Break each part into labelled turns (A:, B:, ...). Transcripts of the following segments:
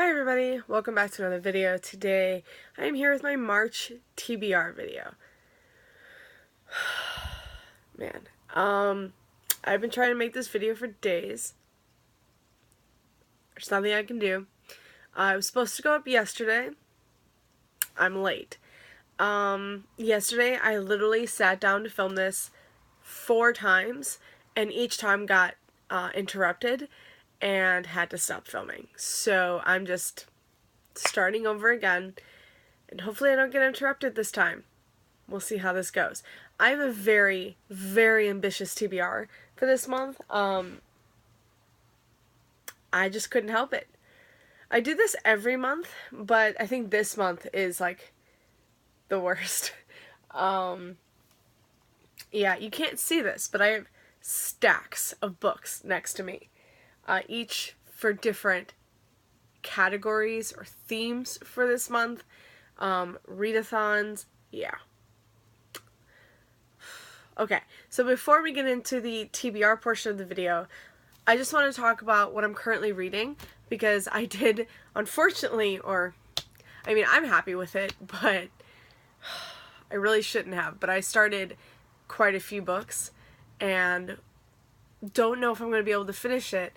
A: Hi everybody, welcome back to another video. Today I am here with my March TBR video. Man, I've been trying to make this video for days. There's nothing I can do. I was supposed to go up yesterday. I'm late. Yesterday I literally sat down to film this 4 times and each time got interrupted and had to stop filming. So I'm just starting over again, and hopefully I don't get interrupted this time. We'll see how this goes. I have a very, very ambitious TBR for this month. I just couldn't help it. I do this every month, but I think this month is like the worst. Yeah, you can't see this, but I have stacks of books next to me. Each for different categories or themes for this month. Readathons, yeah. Okay, so before we get into the TBR portion of the video, I just want to talk about what I'm currently reading, because I did, unfortunately, I'm happy with it, but I really shouldn't have, but I started quite a few books, and don't know if I'm going to be able to finish it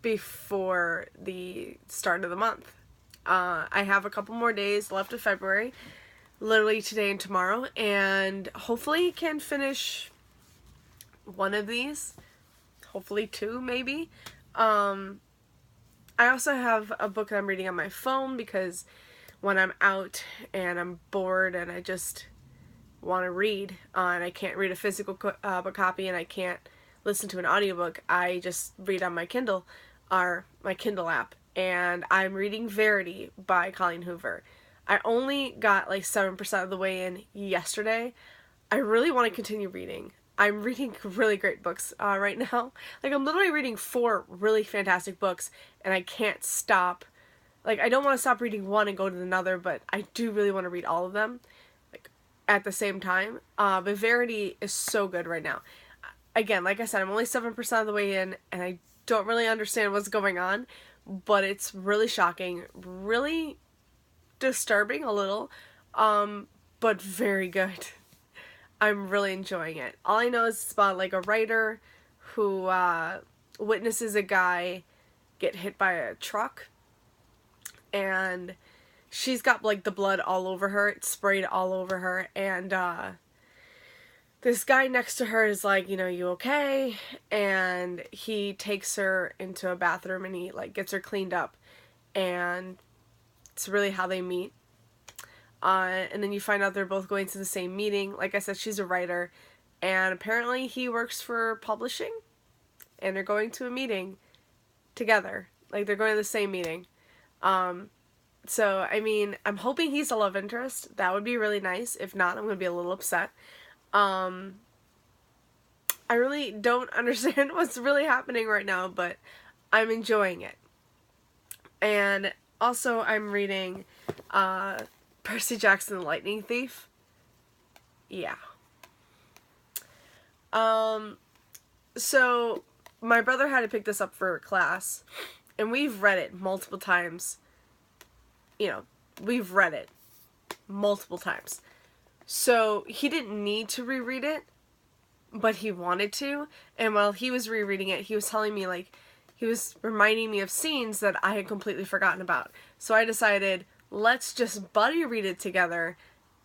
A: before the start of the month. I have a couple more days left of February, literally today and tomorrow, and hopefully can finish one of these, hopefully 2 maybe. I also have a book that I'm reading on my phone, because when I'm out and I'm bored and I just want to read, and I can't read a physical book copy and I can't listen to an audiobook, I just read on my Kindle, or my Kindle app, and I'm reading Verity by Colleen Hoover. I only got like 7% of the way in yesterday. I really want to continue reading. I'm reading really great books right now. Like, I'm literally reading 4 really fantastic books, and I can't stop. Like, I don't want to stop reading one and go to another, but I do really want to read all of them, like, at the same time. But Verity is so good right now. Again, like I said, I'm only 7% of the way in, and I don't really understand what's going on, but it's really shocking, really disturbing a little, but very good. I'm really enjoying it. All I know is it's about like a writer who witnesses a guy get hit by a truck, and she's got like the blood all over her, it's sprayed all over her, and this guy next to her is like, you okay? And he takes her into a bathroom and he like gets her cleaned up, and it's really how they meet. And then you find out they're both going to the same meeting. Like I said, she's a writer, and apparently he works for publishing, and they're going to a meeting together. Like, they're going to the same meeting. So, I mean, I'm hoping he's a love interest. That would be really nice. If not, I'm going to be a little upset. I really don't understand what's really happening right now, but I'm enjoying it. And also, I'm reading Percy Jackson the Lightning Thief. Yeah. So my brother had to pick this up for class, and we've read it multiple times. We've read it multiple times. So he didn't need to reread it, but he wanted to, and while he was rereading it, he was telling me, like, he was reminding me of scenes that I had completely forgotten about. So I decided, let's just buddy read it together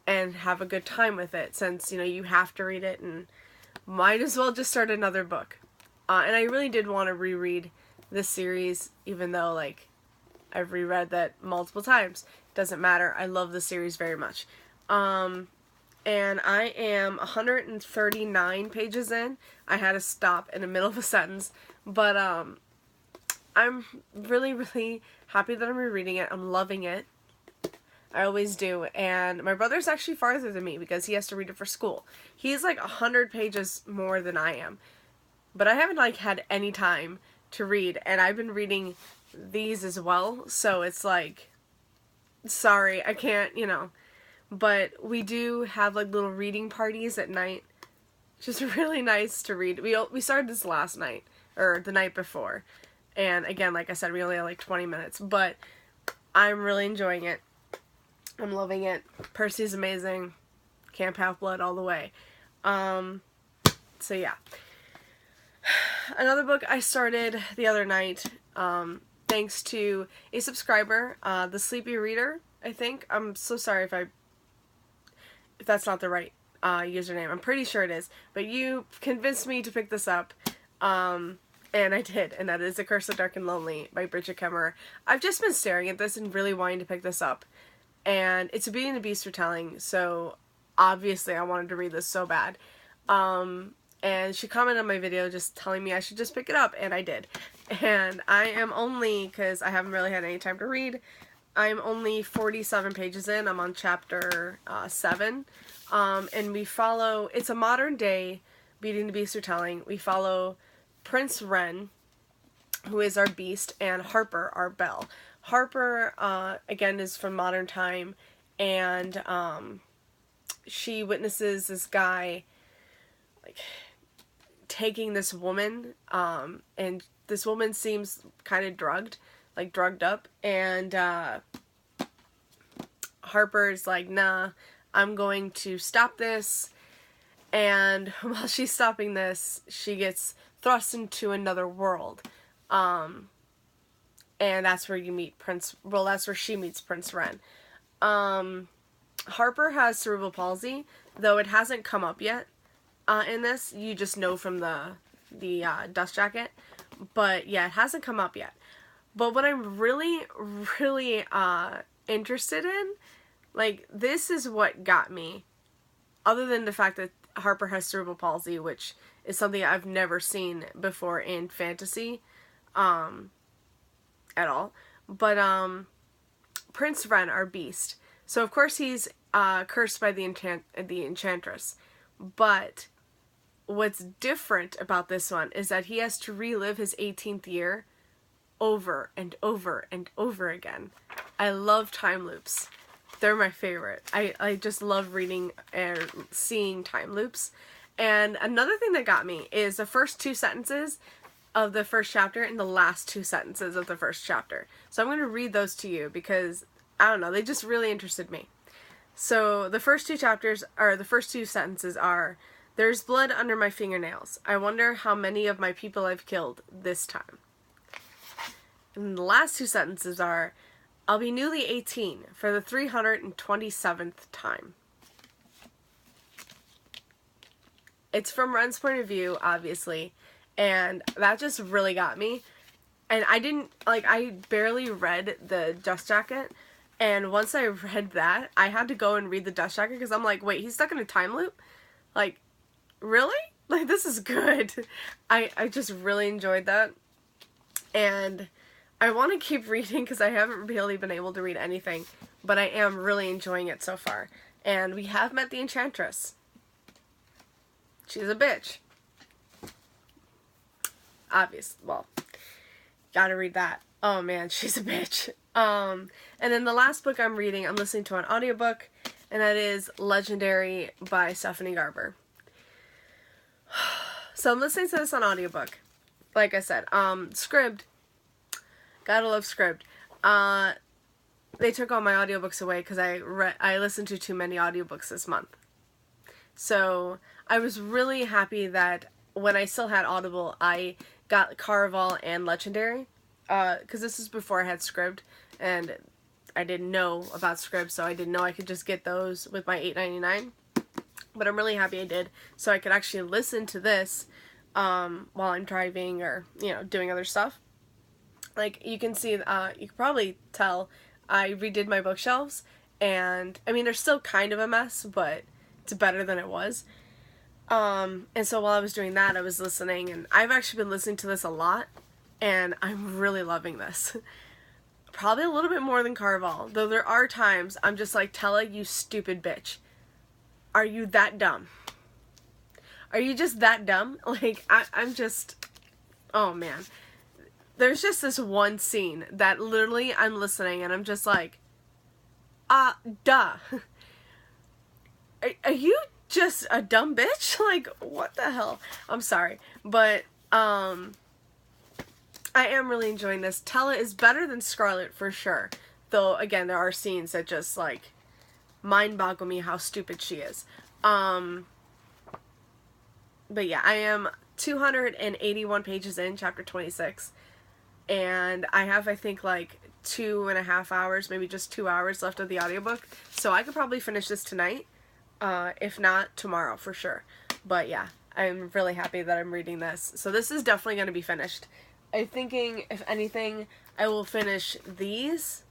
A: and have a good time with it, since, you have to read it, and might as well just start another book. And I really did want to reread this series, even though, like, I've reread that multiple times. Doesn't matter. I love the series very much. And I am 139 pages in. I had to stop in the middle of a sentence, but I'm really, really happy that I'm rereading it. I'm loving it. I always do. And my brother's actually farther than me, because he has to read it for school. He's like 100 pages more than I am. But I haven't like had any time to read, and I've been reading these as well, so it's like, sorry, I can't, But we do have like little reading parties at night. Just really nice to read. We started this last night, or the night before, And again, like I said, we only have like 20 minutes, but I'm really enjoying it. I'm loving it. Percy's amazing. Camp Half-Blood all the way. So yeah. Another book I started the other night, thanks to a subscriber, The Sleepy Reader, I think. I'm so sorry if that's not the right username. I'm pretty sure it is. But you convinced me to pick this up, and I did. And that is A Curse of Dark and Lonely by Bridget Kemmerer. I've just been staring at this and really wanting to pick this up. And it's a Beauty and the Beast retelling, so obviously I wanted to read this so bad. And she commented on my video just telling me I should just pick it up, and I did. And I am only, because I haven't really had any time to read, I'm only 47 pages in. I'm on chapter 7. And we follow, it's a modern day Beauty and the Beast retelling. We follow Prince Wren, who is our beast, and Harper, our belle. Harper, again, is from modern time, and she witnesses this guy, like, taking this woman, and this woman seems kind of drugged up, and Harper's like, nah, I'm going to stop this, and while she's stopping this, she gets thrust into another world, and that's where you meet that's where she meets Prince Wren. Harper has cerebral palsy, though it hasn't come up yet. In this, you just know from the dust jacket, but yeah, it hasn't come up yet. But what I'm really, really interested in, like, this is what got me, other than the fact that Harper has cerebral palsy, which is something I've never seen before in fantasy, at all, but Prince Wren, our beast. So of course he's cursed by the enchantress, but what's different about this one is that he has to relive his 18th year over and over and over again. I love time loops. They're my favorite. I just love reading and seeing time loops. And another thing that got me is the first 2 sentences of the first chapter and the last 2 sentences of the first chapter. So I'm going to read those to you because, I don't know, they just really interested me. So the first 2 chapters, or the first 2 sentences are, "There's blood under my fingernails. I wonder how many of my people I've killed this time." And the last 2 sentences are, "I'll be newly 18 for the 327th time." It's from Wren's point of view, obviously, and that just really got me. And I barely read the dust jacket, and once I read that, I had to go and read the dust jacket, because I'm like, wait, he's stuck in a time loop? Like, really? Like, this is good. I just really enjoyed that. And I want to keep reading because I haven't really been able to read anything, but I am really enjoying it so far. And we have met the enchantress. She's a bitch. Obvious. Well, gotta read that. Oh man, she's a bitch. And then the last book I'm reading, I'm listening to an audiobook, and that is Legendary by Stephanie Garber. So I'm listening to this on audiobook. Like I said, Scribd. Gotta love Scribd. They took all my audiobooks away because I listened to too many audiobooks this month. So I was really happy that when I still had Audible, I got Caraval and Legendary. Because this is before I had Scribd, and I didn't know about Scribd, so I didn't know I could just get those with my $8.99. But I'm really happy I did, so I could actually listen to this while I'm driving or, doing other stuff. Like, you can see, you can probably tell, I redid my bookshelves, and, I mean, they're still kind of a mess, but it's better than it was. And so while I was doing that, I was listening, and I've actually been listening to this a lot, and I'm really loving this. Probably a little bit more than Caraval, though there are times I'm just like, Tella, you stupid bitch. Are you that dumb? Are you just that dumb? Like, I'm just, oh man. There's just this one scene that literally I'm listening and I'm just like, duh. Are you just a dumb bitch? Like, what the hell? I'm sorry. But, I I am really enjoying this. Tella is better than Scarlet for sure. Though, again, there are scenes that just, like, mind-boggle me how stupid she is. But yeah, I am 281 pages in, chapter 26. And I have, I think, like, 2.5 hours, maybe just 2 hours left of the audiobook. So I could probably finish this tonight. If not, tomorrow for sure. But yeah, I'm really happy that I'm reading this. So this is definitely going to be finished. I'm thinking, if anything, I will finish these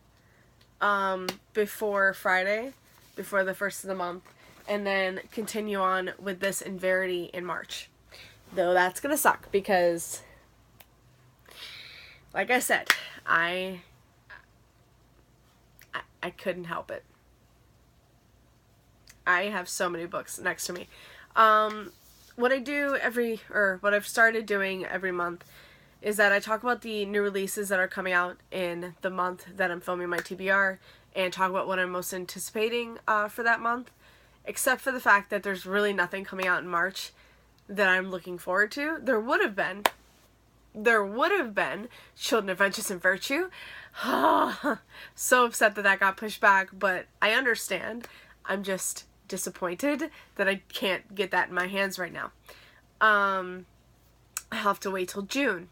A: before Friday, before the first of the month, and then continue on with this in Verity in March. Though that's going to suck because, like I said, I couldn't help it. I have so many books next to me. What I do what I've started doing every month is that I talk about the new releases that are coming out in the month that I'm filming my TBR, and talk about what I'm most anticipating for that month, except for the fact that there's really nothing coming out in March that I'm looking forward to. There would have been Children of Vengeance and Virtue. So upset that got pushed back, but I understand. I'm just disappointed that I can't get that in my hands right now. I'll have to wait till June.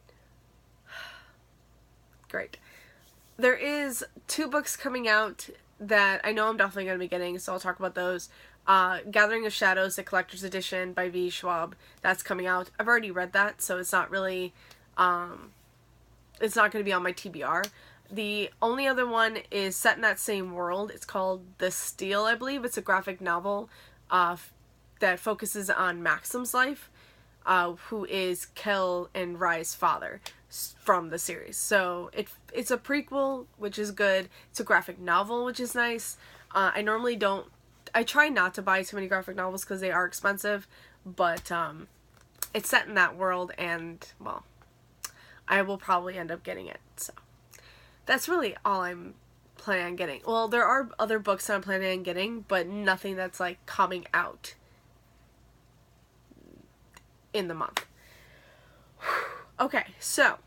A: Great. There is 2 books coming out that I know I'm definitely going to be getting, so I'll talk about those. Gathering of Shadows, the Collector's Edition by V. Schwab. That's coming out. I've already read that, so it's not really, it's not going to be on my TBR. The only other one is set in that same world. It's called The Steal, I believe. It's a graphic novel that focuses on Maxim's life, who is Kel and Rye's father from the series. So it's a prequel, which is good. It's a graphic novel, which is nice. I try not to buy too many graphic novels because they are expensive, but it's set in that world, and, well, I will probably end up getting it, so. That's really all I'm planning on getting. Well, there are other books that I'm planning on getting, but nothing that's, like, coming out in the month. Okay, so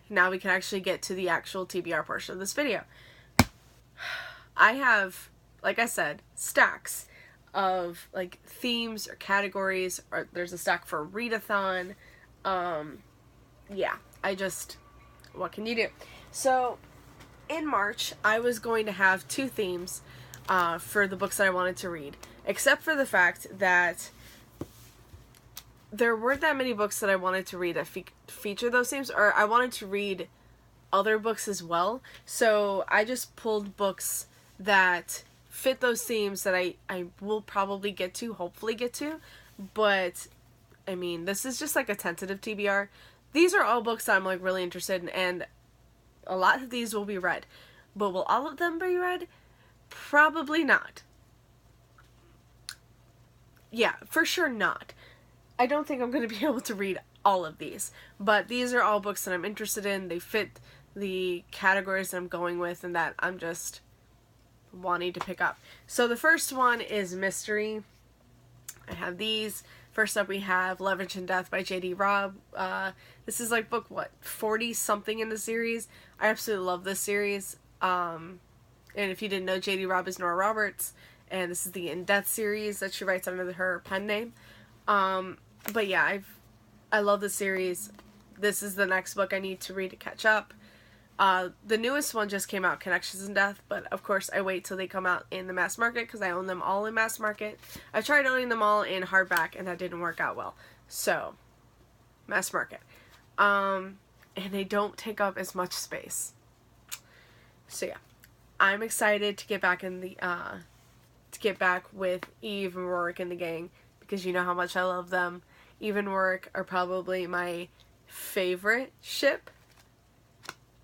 A: now we can actually get to the actual TBR portion of this video. I have, like I said, stacks of, like, themes or categories, or there's a stack for readathon. Yeah, what can you do? So, in March, I was going to have 2 themes for the books that I wanted to read, except for the fact that there weren't that many books that I wanted to read that feature those themes, or I wanted to read other books as well, so I just pulled books that fit those themes that I will probably hopefully get to, but, I mean, this is just like a tentative TBR. These are all books that I'm, like, really interested in, and a lot of these will be read. But will all of them be read? Probably not. Yeah, for sure not. I don't think I'm going to be able to read all of these. But these are all books that I'm interested in. They fit the categories that I'm going with and that I'm just wanting to pick up. So the first one is mystery. I have these. First up we have Leverage and Death by J.D. Robb. This is like book, 40-something in the series. I absolutely love this series. And if you didn't know, J.D. Robb is Nora Roberts. And this is the In Death series that she writes under her pen name. But yeah, I love this series. This is the next book I need to read to catch up. The newest one just came out, Connections in Death, but of course I wait till they come out in the mass market because I own them all in mass market. I tried owning them all in hardback and that didn't work out well. So, mass market. And they don't take up as much space. So yeah, I'm excited to get back in the, with Eve and Rorik and the gang because you know how much I love them. Eve and Rorik are probably my favorite ship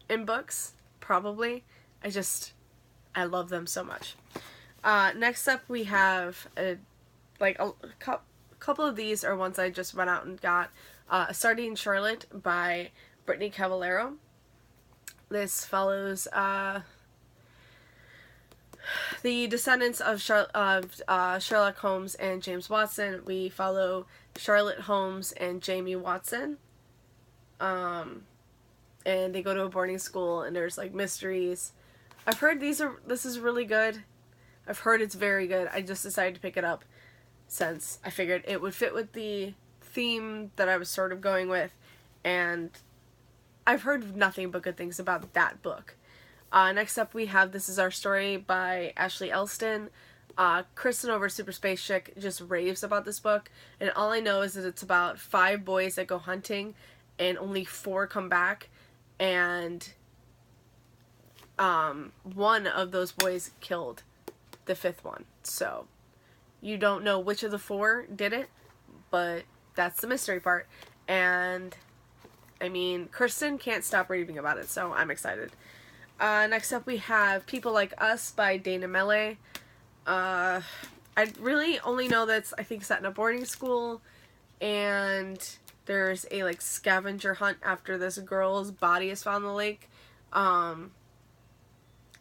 A: in books, probably. I love them so much. Next up we have a couple of these are ones I just went out and got. Sardine Charlotte by Brittany Cavallero. This follows the descendants of Sherlock Holmes and James Watson. We follow Charlotte Holmes and Jamie Watson. and they go to a boarding school, and there's like mysteries. I've heard this is really good. I've heard it's very good. I just decided to pick it up since I figured it would fit with the theme that I was sort of going with, and I've heard nothing but good things about that book. Next up we have This Is Our Story by Ashley Elston. Kristen over Super Space Chick just raves about this book, and all I know is that it's about 5 boys that go hunting, and only 4 come back, and one of those boys killed the 5th one. So you don't know which of the 4 did it, but that's the mystery part. And I mean, Kristen can't stop raving about it, so I'm excited. Next up we have People Like Us by Dana Mele. I really only know that's, I think, set in a boarding school, and there's a like scavenger hunt after this girl's body is found in the lake.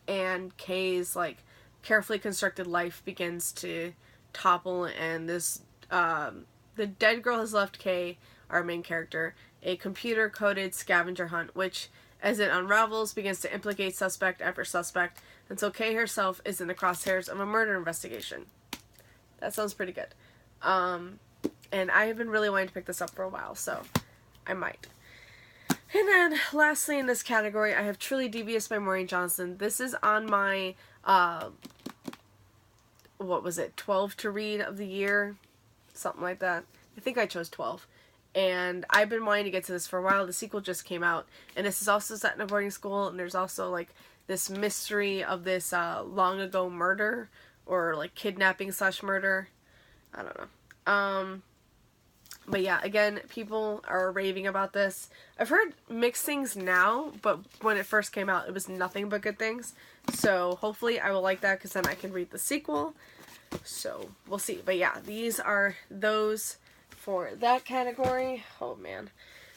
A: And Kay's like carefully constructed life begins to topple, and this the dead girl has left Kay, our main character, a computer-coded scavenger hunt, which, as it unravels, begins to implicate suspect after suspect until Kay herself is in the crosshairs of a murder investigation. That sounds pretty good. And I have been really wanting to pick this up for a while, so I might. And then, lastly in this category, I have Truly Devious by Maureen Johnson. This is on my, 12 to read of the year? Something like that. I think I chose 12. And I've been wanting to get to this for a while. The sequel just came out, and this is also set in a boarding school, and there's also, like, this mystery of this, long ago murder, or, like, kidnapping / murder. I don't know. But yeah, again, people are raving about this. I've heard mixed things now, but when it first came out, it was nothing but good things. So hopefully I will like that, because then I can read the sequel. So we'll see. But yeah, these are those for that category. Oh man.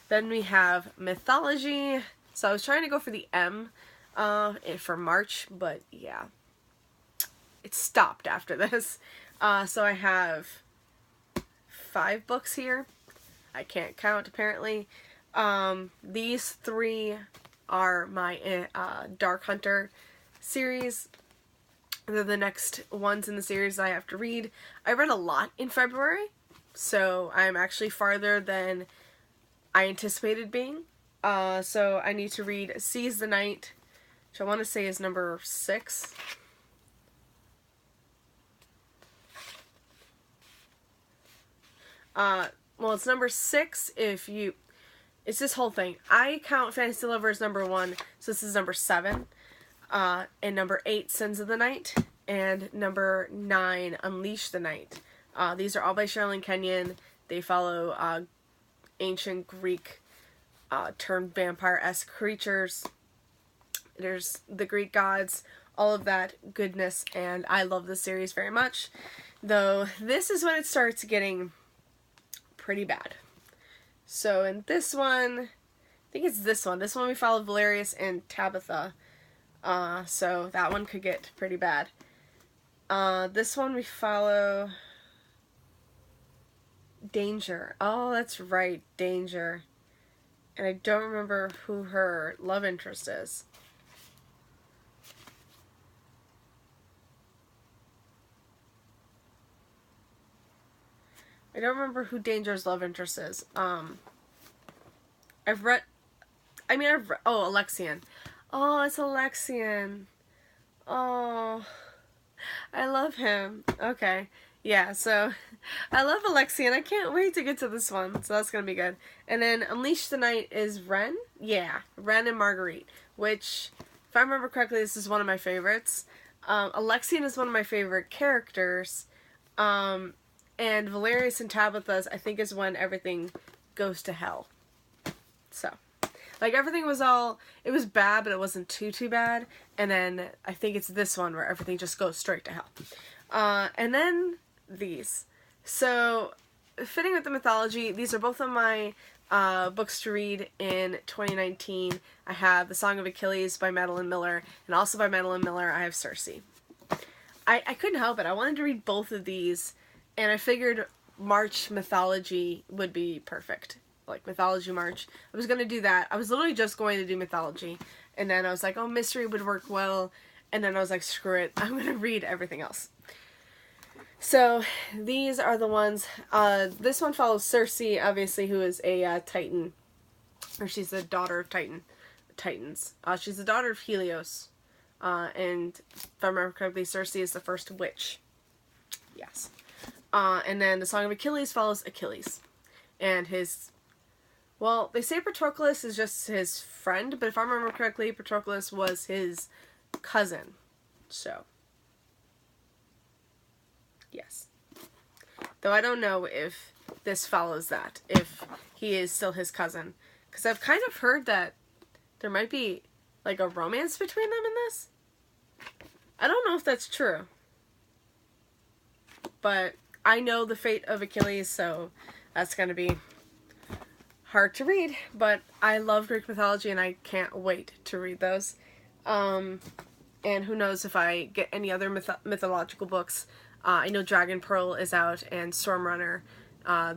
A: Then we have Mythology. So I was trying to go for the M for March, but yeah, it stopped after this. So I have 5 books here. I can't count, apparently. These 3 are my Dark Hunter series. They're the next ones in the series I have to read. I read a lot in February, so I'm actually farther than I anticipated being. So I need to read Seize the Night, which I want to say is number 6. Well, it's number 6 if you... It's this whole thing. I count Fantasy Lover as number 1, so this is number 7. And number 8, Sins of the Night. And number 9, Unleash the Night. These are all by Sherilyn Kenyon. They follow ancient Greek turned vampire-esque creatures. There's the Greek gods, all of that goodness, and I love this series very much. Though, this is when it starts getting pretty bad. So in this one, I think it's this one. This one we follow Valerius and Tabitha. So that one could get pretty bad. This one we follow Danger. Oh, that's right, Danger. And I don't remember who her love interest is. I don't remember who Danger's love interest is. oh, Alexian. Oh, it's Alexian. Oh, I love him. Okay. Yeah, so I love Alexian. I can't wait to get to this one. So that's going to be good. And then Unleash the Night is Ren. Yeah, Ren and Marguerite. Which, if I remember correctly, this is one of my favorites. Alexian is one of my favorite characters. And Valerius and Tabitha's, I think, is when everything goes to hell. So, like, everything was it was bad, but it wasn't too bad. And then I think it's this one where everything just goes straight to hell. And then these. So, fitting with the mythology, these are both of my books to read in 2019. I have The Song of Achilles by Madeline Miller, and also by Madeline Miller, I have Circe. I couldn't help it. I wanted to read both of these, and I figured March Mythology would be perfect. like Mythology March. I was going to do that. I was literally just going to do Mythology. And then I was like, oh, mystery would work well. And then I was like, screw it. I'm going to read everything else. So these are the ones. This one follows Circe, obviously, who is a Titan. Or she's the daughter of Titans. She's the daughter of Helios. And if I remember correctly, Circe is the first witch. Yes. And then the Song of Achilles follows Achilles. And his... Well, they say Patroclus is just his friend, but if I remember correctly, Patroclus was his cousin. So, yes. Though I don't know if this follows that, if he is still his cousin. Because I've kind of heard that there might be, like, a romance between them in this. I don't know if that's true. But I know the fate of Achilles, so that's going to be hard to read, but I love Greek mythology and I can't wait to read those. And who knows if I get any other mythological books. I know Dragon Pearl is out and Stormrunner.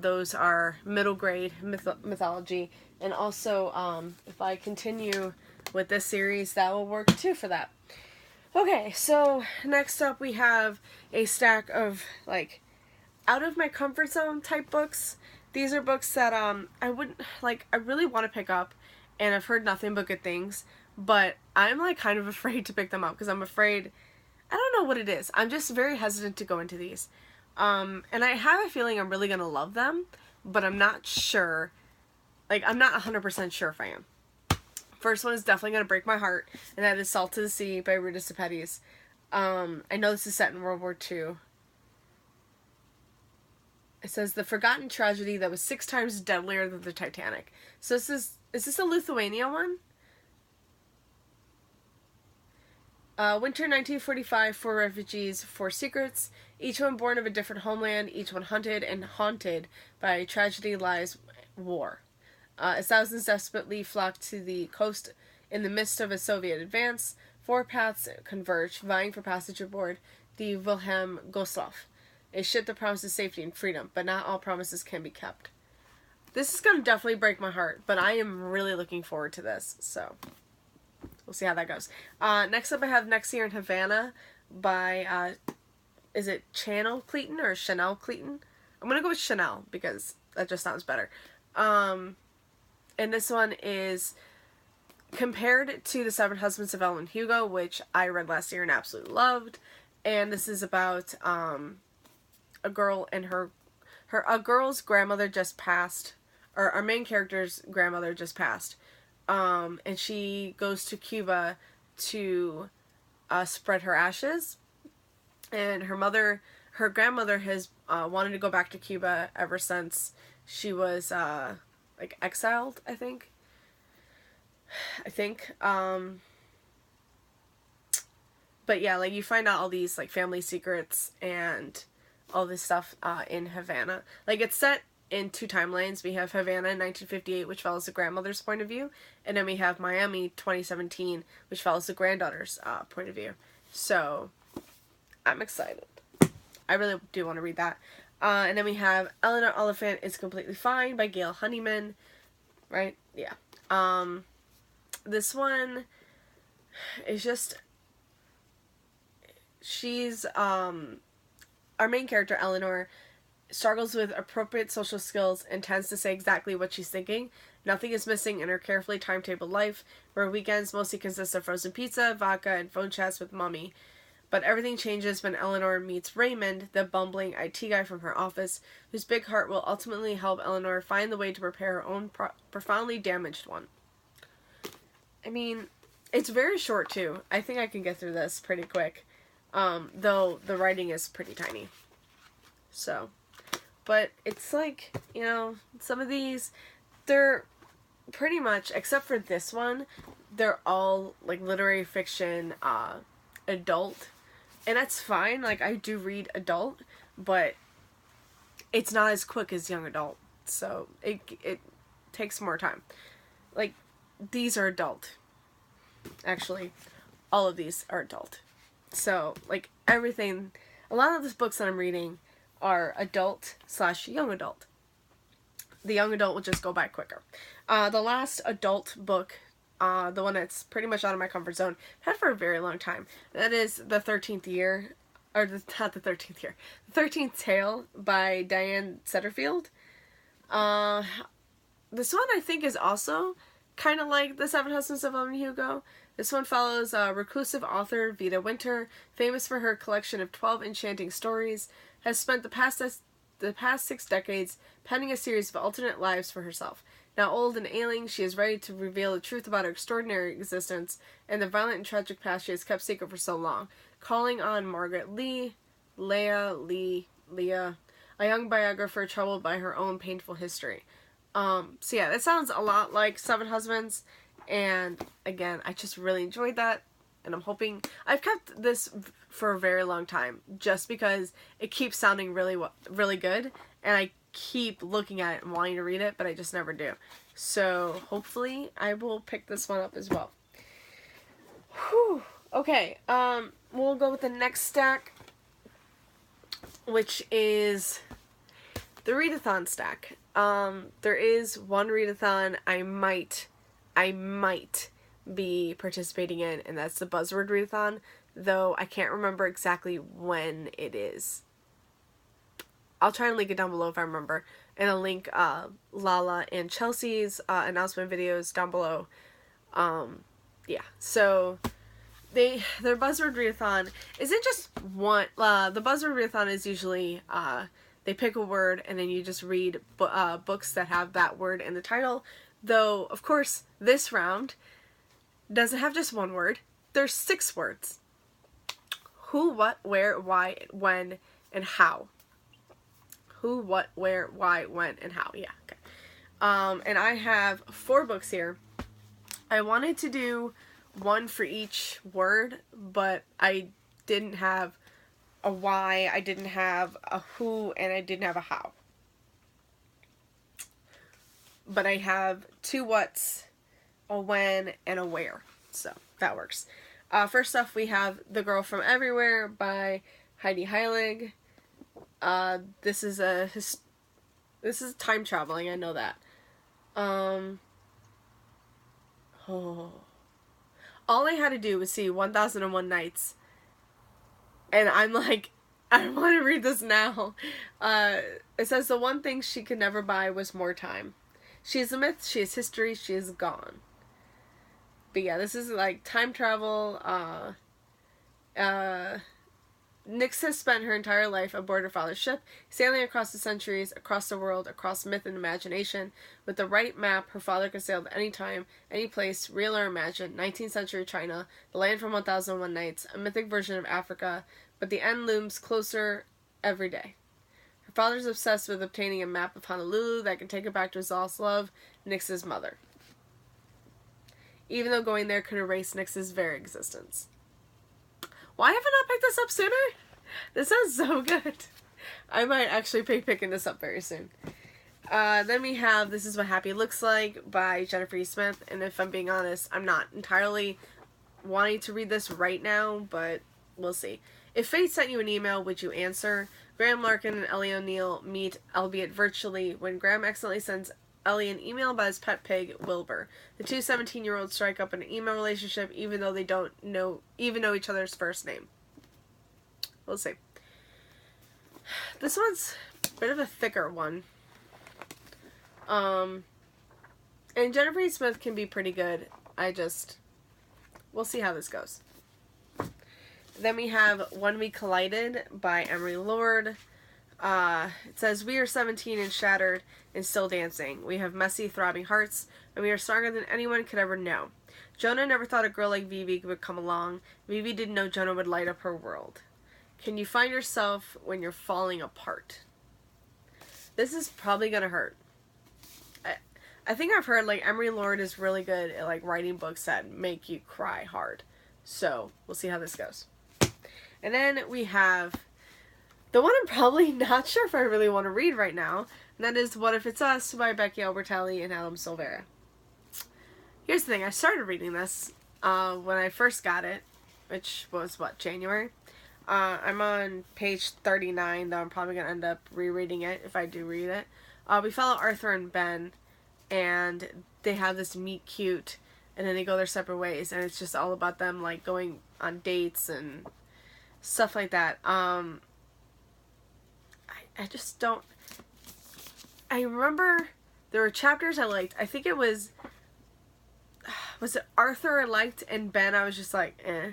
A: Those are middle grade mythology. And also, if I continue with this series, that will work too for that. Okay, so next up we have a stack of, like, out of my comfort zone type books. These are books that I wouldn't, like, I really want to pick up, and I've heard nothing but good things, but I'm, like, kind of afraid to pick them up, because I'm afraid, I don't know what it is. I'm just very hesitant to go into these. And I have a feeling I'm really going to love them, but I'm not sure, like, I'm not 100% sure if I am. First one is definitely going to break my heart, and that is Salt to the Sea by Rita Sepetys. I know this is set in World War II. It says, the forgotten tragedy that was 6 times deadlier than the Titanic. So is this a Lithuania one? Winter 1945, 4 refugees, 4 secrets. Each one born of a different homeland, each one hunted and haunted by tragedy, lies, war. As thousands desperately flock to the coast in the midst of a Soviet advance, 4 paths converge, vying for passage aboard the Wilhelm Gustloff, a ship that promises safety and freedom, but not all promises can be kept. This is going to definitely break my heart, but I am really looking forward to this, so we'll see how that goes. Next up I have Next Year in Havana by, is it Chanel Cleaton or Chanel Cleaton? I'm going to go with Chanel because that just sounds better. And this one is compared to The Seven Husbands of Evelyn Hugo, which I read last year and absolutely loved. And this is about a girl and a girl's grandmother just passed, or our main character's grandmother just passed. And she goes to Cuba to spread her ashes. And her grandmother has wanted to go back to Cuba ever since she was like exiled, I think. But yeah, like you find out all these like family secrets and all this stuff in Havana. Like it's set in 2 timelines. We have Havana in 1958, which follows the grandmother's point of view, and then we have Miami 2017, which follows the granddaughter's point of view. So I'm excited. I really do want to read that. And then we have Eleanor Oliphant is Completely Fine by Gail Honeyman. Right? Yeah. This one is just... She's... Our main character, Eleanor, struggles with appropriate social skills and tends to say exactly what she's thinking. Nothing is missing in her carefully timetabled life, where weekends mostly consist of frozen pizza, vodka, and phone chats with mommy. But everything changes when Eleanor meets Raymond, the bumbling IT guy from her office, whose big heart will ultimately help Eleanor find the way to repair her own profoundly damaged one. I mean, it's very short too. I think I can get through this pretty quick. Though the writing is pretty tiny. So, but it's like, you know, some of these, they're pretty much, except for this one, they're all like literary fiction, adult. And that's fine, like, I do read adult, but it's not as quick as young adult, so it takes more time. Like, these are adult. Actually, all of these are adult. So, like, everything, a lot of the books that I'm reading are adult/young adult. the young adult will just go by quicker. The last adult book, the one that's pretty much out of my comfort zone, I've had for a very long time. That is The 13th Year, or not The 13th Year, The 13th Tale by Diane Setterfield. This one I think is also kind of like The Seven Husbands of Evelyn Hugo. This one follows reclusive author Vida Winter, famous for her collection of 12 enchanting stories, has spent the past 6 decades penning a series of alternate lives for herself. Now old and ailing, she is ready to reveal the truth about her extraordinary existence and the violent and tragic past she has kept secret for so long, calling on Margaret Leah, a young biographer troubled by her own painful history. So yeah, that sounds a lot like Seven Husbands, and again, I just really enjoyed that, and I'm hoping... I've kept this for a very long time, just because it keeps sounding really good, and I keep looking at it and wanting to read it, but I just never do. So hopefully I will pick this one up as well. Whew. Okay, we'll go with the next stack, which is the readathon stack. There is one readathon I might be participating in, and that's the Buzzword Readathon, though I can't remember exactly when it is. I'll try and link it down below if I remember, and I'll link Lala and Chelsea's announcement videos down below. Yeah, so their Buzzword Readathon isn't just one. The Buzzword Readathon is usually they pick a word and then you just read books that have that word in the title. Though, of course, this round doesn't have just one word. There's 6 words. Who, what, where, why, when, and how. Who, what, where, why, when, and how. Yeah, okay. And I have 4 books here. I wanted to do one for each word, but I didn't have a why, I didn't have a who, and I didn't have a how. But I have 2 whats, a when, and a where. So, that works. First off, we have The Girl from Everywhere by Heidi Heilig. This is time traveling, I know that. All I had to do was see 1001 Nights, and I'm like, I want to read this now. It says the one thing she could never buy was more time. She is a myth, she is history, she is gone. But yeah, this is like time travel. Nyx has spent her entire life aboard her father's ship, sailing across the centuries, across the world, across myth and imagination. With the right map, her father could sail to any time, any place, real or imagined. 19th century China, the land from 1001 Nights, a mythic version of Africa, but the end looms closer every day. Her father's obsessed with obtaining a map of Honolulu that can take her back to his lost love, Nyx's mother. Even though going there could erase Nyx's very existence. Why haven't I picked this up sooner? This sounds so good. I might actually be picking this up very soon. Then we have This Is What Happy Looks Like by Jennifer E. Smith. And if I'm being honest, I'm not entirely wanting to read this right now, but we'll see. If fate sent you an email, would you answer? Graham Larkin and Ellie O'Neill meet, albeit virtually, when Graham accidentally sends Ellie an email about his pet pig, Wilbur. The two 17-year-olds strike up an email relationship even though they don't know each other's first name. We'll see. This one's a bit of a thicker one. And Jennifer E. Smith can be pretty good. We'll see how this goes. Then we have When We Collided by Emery Lord. It says, we are 17 and shattered and still dancing. We have messy, throbbing hearts, and we are stronger than anyone could ever know. Jonah never thought a girl like Vivi would come along. Vivi didn't know Jonah would light up her world. Can you find yourself when you're falling apart? This is probably gonna hurt. I think I've heard, like, Emery Lord is really good at, like, writing books that make you cry hard. So, we'll see how this goes. And then we have the one I'm probably not sure if I really want to read right now, and that is What If It's Us by Becky Albertelli and Adam Silvera. Here's the thing, I started reading this when I first got it, which was, January? I'm on page 39, though I'm probably going to end up rereading it if I do read it. We follow Arthur and Ben, and they have this meet cute, and then they go their separate ways, and it's just all about them, like, going on dates and stuff like that. I just don't... I remember there were chapters I liked. I think it was it Arthur I liked, and Ben I was just like, eh.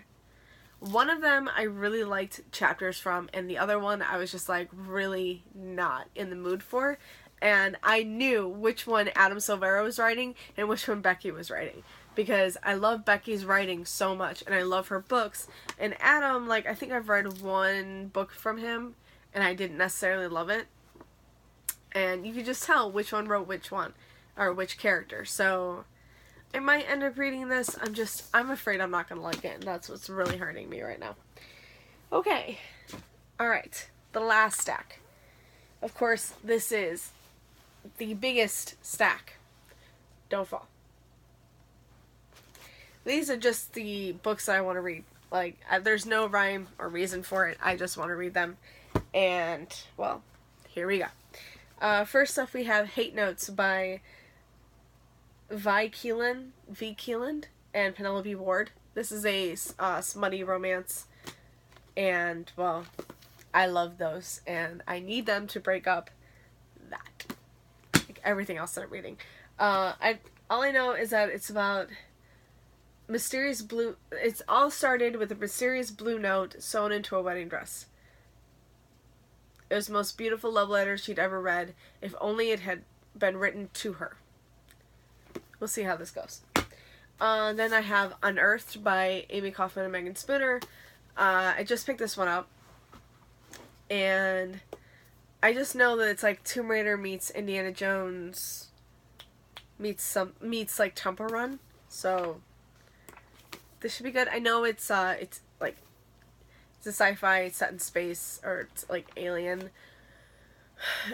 A: One of them I really liked chapters from, and the other one I was just like really not in the mood for. And I knew which one Adam Silvera was writing and which one Becky was writing, because I love Becky's writing so much and I love her books. And Adam, like, I think I've read one book from him and I didn't necessarily love it. And you could just tell which one wrote which one, or which character. So I might end up reading this. I'm afraid I'm not going to like it, and that's what's really hurting me right now. Okay. Alright. The last stack. Of course, this is the biggest stack. Don't fall. These are just the books that I want to read. Like, there's no rhyme or reason for it. I just want to read them. And, well, here we go. First up, we have Hate Notes by Vi Keeland and Penelope Ward. This is a smutty romance, and, well, I love those, and I need them to break up that. Like everything else that I'm reading. All I know is that it's about mysterious blue... It's all started with a mysterious blue note sewn into a wedding dress. It was the most beautiful love letter she'd ever read, if only it had been written to her. We'll see how this goes. Then I have Unearthed by Amy Kaufman and Megan Spooner. I just picked this one up, and I just know that it's like Tomb Raider meets Indiana Jones meets like Temple Run. So this should be good. I know it's like it's a sci-fi set in space, or it's like alien.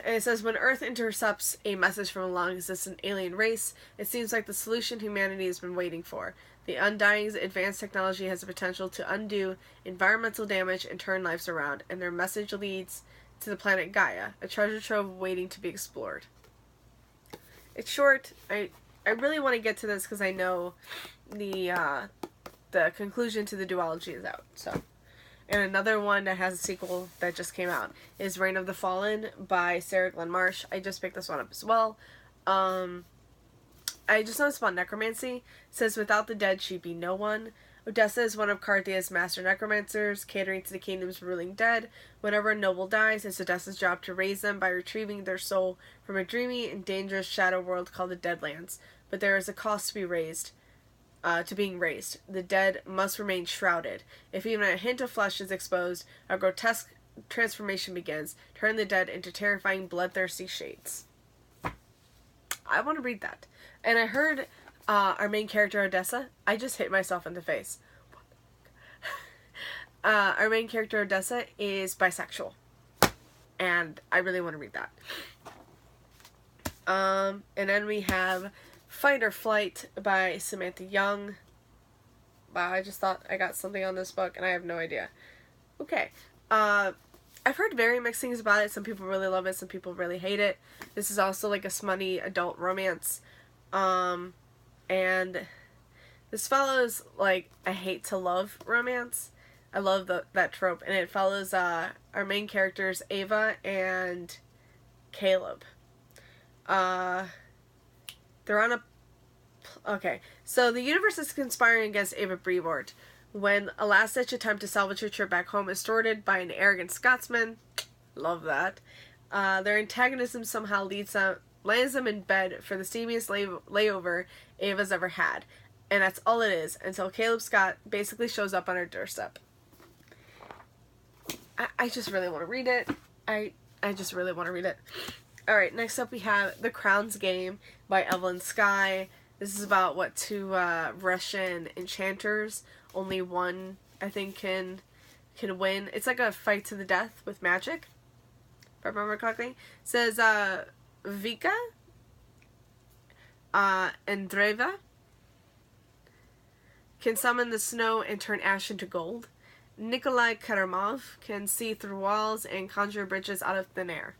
A: And it says, when Earth intercepts a message from a long-existent alien race, it seems like the solution humanity has been waiting for. The Undying's advanced technology has the potential to undo environmental damage and turn lives around, and their message leads to the planet Gaia, a treasure trove waiting to be explored. It's short. I really want to get to this because I know the conclusion to the duology is out, so... And another one that has a sequel that just came out is Reign of the Fallen by Sarah Glenn Marsh. I just picked this one up as well. I just know it's about necromancy. It says, without the dead, she'd be no one. Odessa is one of Carthia's master necromancers, catering to the kingdom's ruling dead. Whenever a noble dies, it's Odessa's job to raise them by retrieving their soul from a dreamy and dangerous shadow world called the Deadlands. But there is a cost to be raised. To being raised. The dead must remain shrouded. If even a hint of flesh is exposed, a grotesque transformation begins, turning the dead into terrifying, bloodthirsty shades. I want to read that. And I heard our main character, Odessa, I just hit myself in the face. Our main character, Odessa, is bisexual. And I really want to read that. And then we have Fight or Flight by Samantha Young. Wow, I just thought I got something on this book and I have no idea. Okay. I've heard very mixed things about it. Some people really love it, some people really hate it. This is also like a smutty adult romance. And this follows like a hate to love romance. I love that trope. And it follows our main characters, Ava and Caleb. They're on a... Okay, so the universe is conspiring against Ava Brevoort when a last-ditch attempt to salvage her trip back home is thwarted by an arrogant Scotsman. Love that. Their antagonism somehow lands them in bed for the steamiest layover Ava's ever had. And that's all it is, until Caleb Scott basically shows up on her doorstep. I just really want to read it. I just really want to read it. Alright, next up we have The Crown's Game by Evelyn Skye. This is about, two Russian enchanters. Only one, I think, can win. It's like a fight to the death with magic, if I remember correctly. It says, Vika Andreeva can summon the snow and turn ash into gold. Nikolai Karamov can see through walls and conjure bridges out of thin air.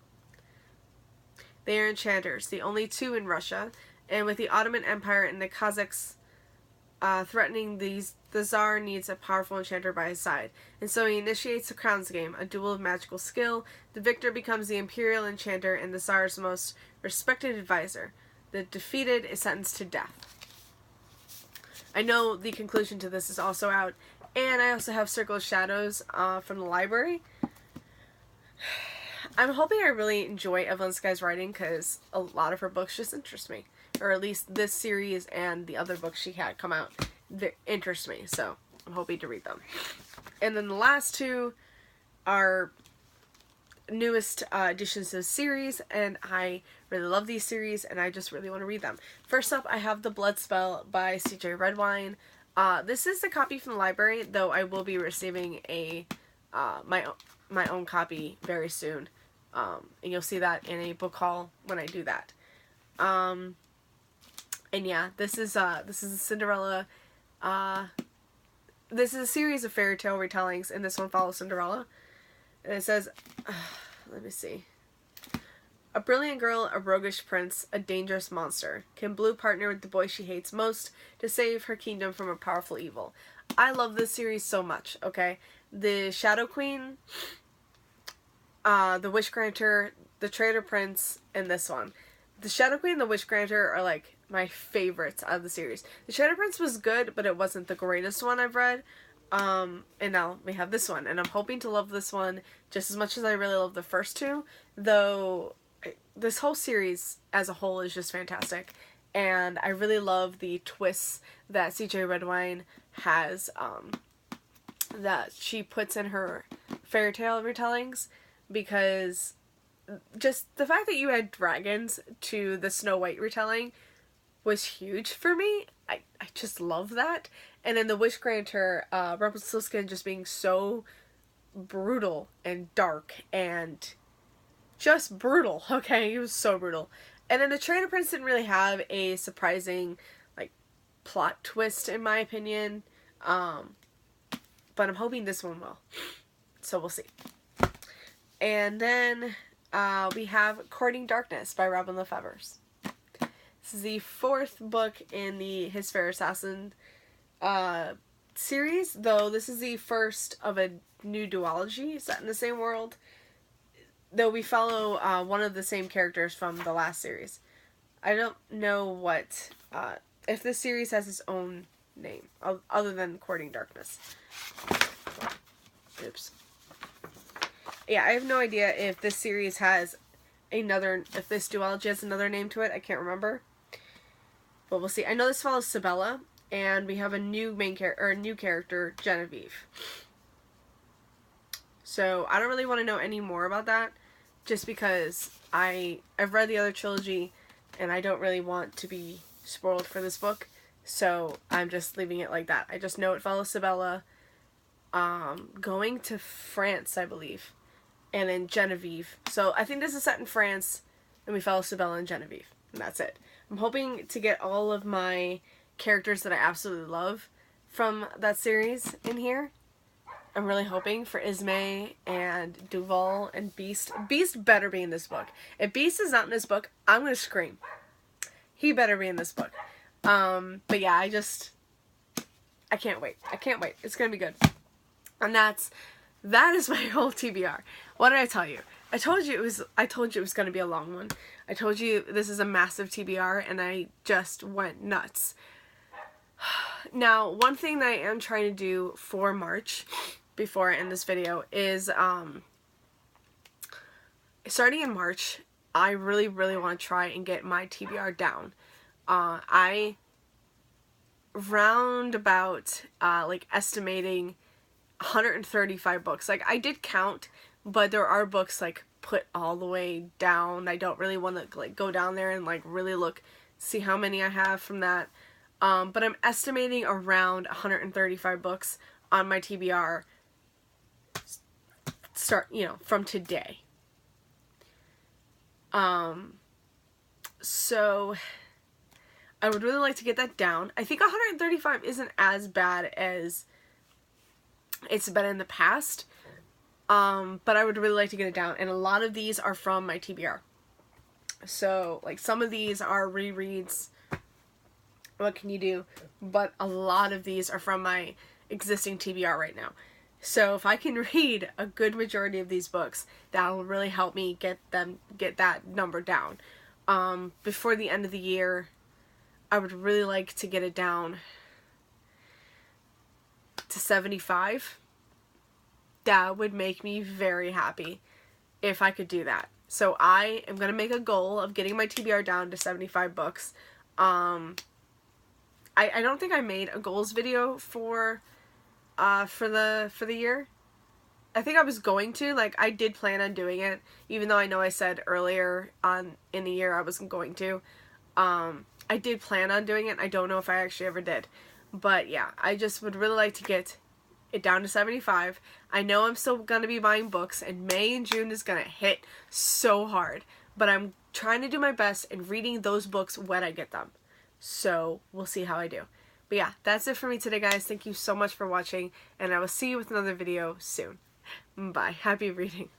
A: They are enchanters, the only two in Russia, and with the Ottoman Empire and the Kazakhs threatening the Tsar needs a powerful enchanter by his side. And so he initiates the Crowns game, a duel of magical skill. The victor becomes the imperial enchanter and the Tsar's most respected advisor. The defeated is sentenced to death. I know the conclusion to this is also out, and I also have Circle of Shadows from the library. I'm hoping I really enjoy Evelyn Skye's writing because a lot of her books just interest me. Or at least this series and the other books she had come out interest me. So I'm hoping to read them. And then the last two are newest editions of the series, and I really love these series and I just really want to read them. First up, I have The Blood Spell by C.J. Redwine. This is the copy from the library, though I will be receiving a my own copy very soon. And you'll see that in a book haul when I do that. And yeah, this is a Cinderella. This is a series of fairy tale retellings, and this one follows Cinderella. And it says, let me see. A brilliant girl, a roguish prince, a dangerous monster. Can Blue partner with the boy she hates most to save her kingdom from a powerful evil? I love this series so much, okay? The Shadow Queen, the Wish Granter, the Traitor Prince, and this one. The Shadow Queen and the Wish Granter are like my favorites out of the series. The Traitor Prince was good, but it wasn't the greatest one I've read. And now we have this one, and I'm hoping to love this one just as much as I really love the first two, though this whole series as a whole is just fantastic, and I really love the twists that C.J. Redwine has, that she puts in her fairy tale retellings, because just the fact that you add dragons to the Snow White retelling was huge for me. I just love that. And then the Wish Granter, Rumpelstiltskin just being so brutal and dark and just brutal, okay? He was so brutal. And then the Traitor Prince didn't really have a surprising, like, plot twist, in my opinion. But I'm hoping this one will. So we'll see. And then we have Courting Darkness by Robin Lefevers. This is the fourth book in the His Fair Assassin series, though this is the first of a new duology set in the same world, though we follow one of the same characters from the last series. I don't know what if this series has its own name other than Courting Darkness. Oops. Yeah, I have no idea if this series has if this duology has another name to it. I can't remember, but we'll see. I know this follows Sabella, and we have a new new character, Genevieve. So I don't really want to know any more about that, just because I've read the other trilogy, and I don't really want to be spoiled for this book. So I'm just leaving it like that. I just know it follows Sabella, going to France, I believe, and then Genevieve. So I think this is set in France, and we follow Sabella and Genevieve, and that's it. I'm hoping to get all of my characters that I absolutely love from that series in here. I'm really hoping for Ismay and Duval and Beast. Beast better be in this book. If Beast is not in this book, I'm gonna scream. He better be in this book. But yeah, I can't wait. I can't wait. It's gonna be good. And that is my whole TBR. What did I tell you? I told you it was gonna be a long one. I told you this is a massive TBR, and I just went nuts. Now, one thing that I am trying to do for March, before I end this video, is, starting in March, I really, really want to try and get my TBR down. I round about, estimating 135 books. Like, I did count, but there are books, put all the way down. I don't really want to, go down there and, really see how many I have from that. But I'm estimating around 135 books on my TBR from today. So I would really like to get that down. I think 135 isn't as bad as it's been in the past. But I would really like to get it down. And a lot of these are from my TBR. So, like, some of these are rereads. What can you do? But a lot of these are from my existing TBR right now. So if I can read a good majority of these books, that'll really help me get that number down. Before the end of the year, I would really like to get it down to 75. That would make me very happy if I could do that. So I am going to make a goal of getting my TBR down to 75 books. I don't think I made a goals video for the year. I think I was going to, like, I did plan on doing it, even though I know I said earlier on in the year I wasn't going to. I did plan on doing it. I don't know if I actually ever did. But yeah, I just would really like to get it down to 75. I know I'm still going to be buying books, and May and June is going to hit so hard. But I'm trying to do my best in reading those books when I get them. So we'll see how I do. But yeah, that's it for me today, guys. Thank you so much for watching, and I will see you with another video soon. Bye. Happy reading.